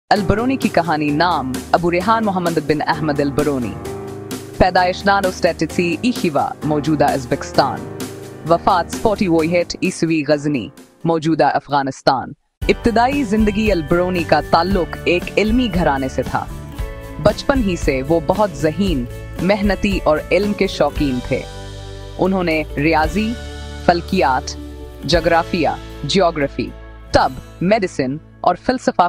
البرونی کی کہانی نام ابو ریحان محمد بن احمد البرونی، پیدائش 937 ایخیوا موجودہ ازبکستان، وفات 41 عیسوی غزنی موجودہ افغانستان۔ ابتدائی زندگی البرونی کا تعلق ایک علمی گھرانے سے تھا۔ بچپن ہی سے وہ بہت ذہین، محنتی اور علم کے شوقین تھے۔ انہوں نے ریاضی، فلکیات، جغرافیہ، جیوگرافی، طب، میڈیسن اور فلسفہ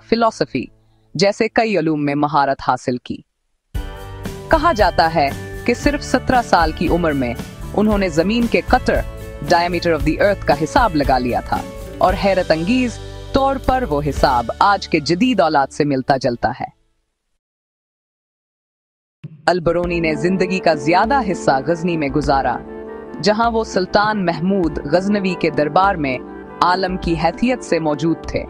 جیسے کئی علوم میں مہارت حاصل کی۔ کہا جاتا ہے کہ صرف 17 سال کی عمر میں انہوں نے زمین کے قطر ڈائیمیٹر آف دی ارتھ کا حساب لگا لیا تھا، اور حیرت انگیز طور پر وہ حساب آج کے جدید اولاد سے ملتا جلتا ہے۔ البرونی نے زندگی کا زیادہ حصہ غزنی میں گزارا، جہاں وہ سلطان محمود غزنوی کے دربار میں عالم کی حیثیت سے موجود تھے۔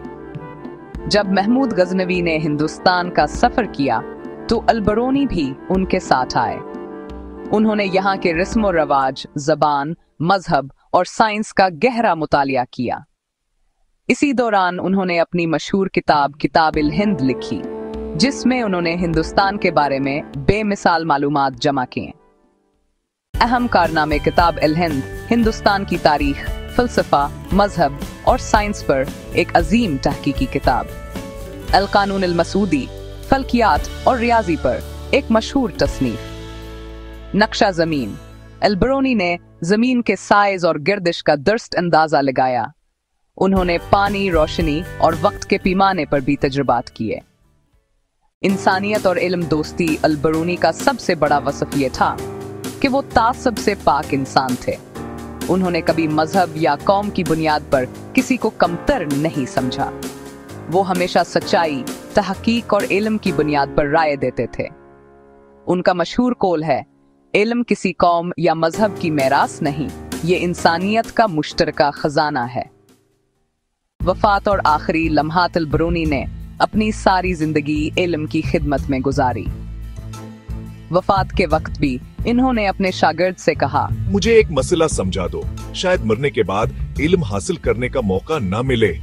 جب محمود غزنوی نے ہندوستان کا سفر کیا تو البرونی بھی ان کے ساتھ آئے۔ انہوں نے یہاں کے رسم و رواج، زبان، مذہب اور سائنس کا گہرا مطالعہ کیا۔ اسی دوران انہوں نے اپنی مشہور کتاب الہند لکھی، جس میں انہوں نے ہندوستان کے بارے میں بے مثال معلومات جمع کیں۔ اہم کارنامے کتاب الہند ہندوستان کی تاریخ، فلسفہ، مذہب اور سائنس پر ایک عظیم تحقیقی کتاب، القانون المسعودی فلکیات اور ریاضی پر ایک مشہور تصنیف، نقشہ زمین۔ البرونی نے زمین کے سائز اور گردش کا درست اندازہ لگایا۔ انہوں نے پانی، روشنی اور وقت کے پیمانے پر بھی تجربات کیے۔ انسانیت اور علم دوستی البرونی کا سب سے بڑا وصف یہ تھا کہ وہ تعصب سے پاک انسان تھے۔ انہوں نے کبھی مذہب یا قوم کی بنیاد پر کسی کو کمتر نہیں سمجھا۔ وہ ہمیشہ سچائی، تحقیق اور علم کی بنیاد پر رائے دیتے تھے۔ ان کا مشہور قول ہے، علم کسی قوم یا مذہب کی میراث نہیں، یہ انسانیت کا مشترکہ خزانہ ہے۔ وفات اور آخری لمحات البرونی نے اپنی ساری زندگی علم کی خدمت میں گزاری۔ وفات کے وقت بھی انہوں نے اپنے شاگرد سے کہا، مجھے ایک مسئلہ سمجھا دو، شاید مرنے کے بعد علم حاصل کرنے کا موقع نہ ملے۔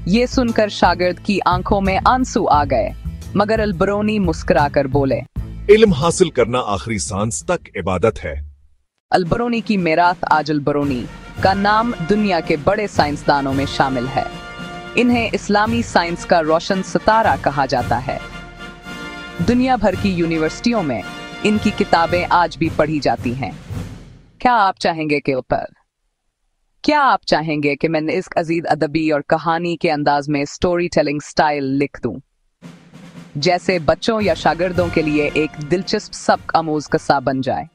یہ سن کر شاگرد کی آنکھوں میں آنسو آ گئے، مگر البرونی مسکرا کر بولے، علم حاصل کرنا آخری سانس تک عبادت ہے۔ البرونی کی میراث آج البرونی کا نام دنیا کے بڑے سائنسدانوں میں شامل ہے۔ انہیں اسلامی سائنس کا روشن ستارہ کہا جاتا ہے۔ دنیا بھر کی یونیورسٹیوں میں ان کی کتابیں آج بھی پڑھی جاتی ہیں۔ کیا آپ چاہیں گے کہ میں اس عزیز ادبی اور کہانی کے انداز میں سٹوری ٹیلنگ سٹائل لکھ دوں، جیسے بچوں یا شاگردوں کے لیے ایک دلچسپ سبق آموز قصہ بن جائے؟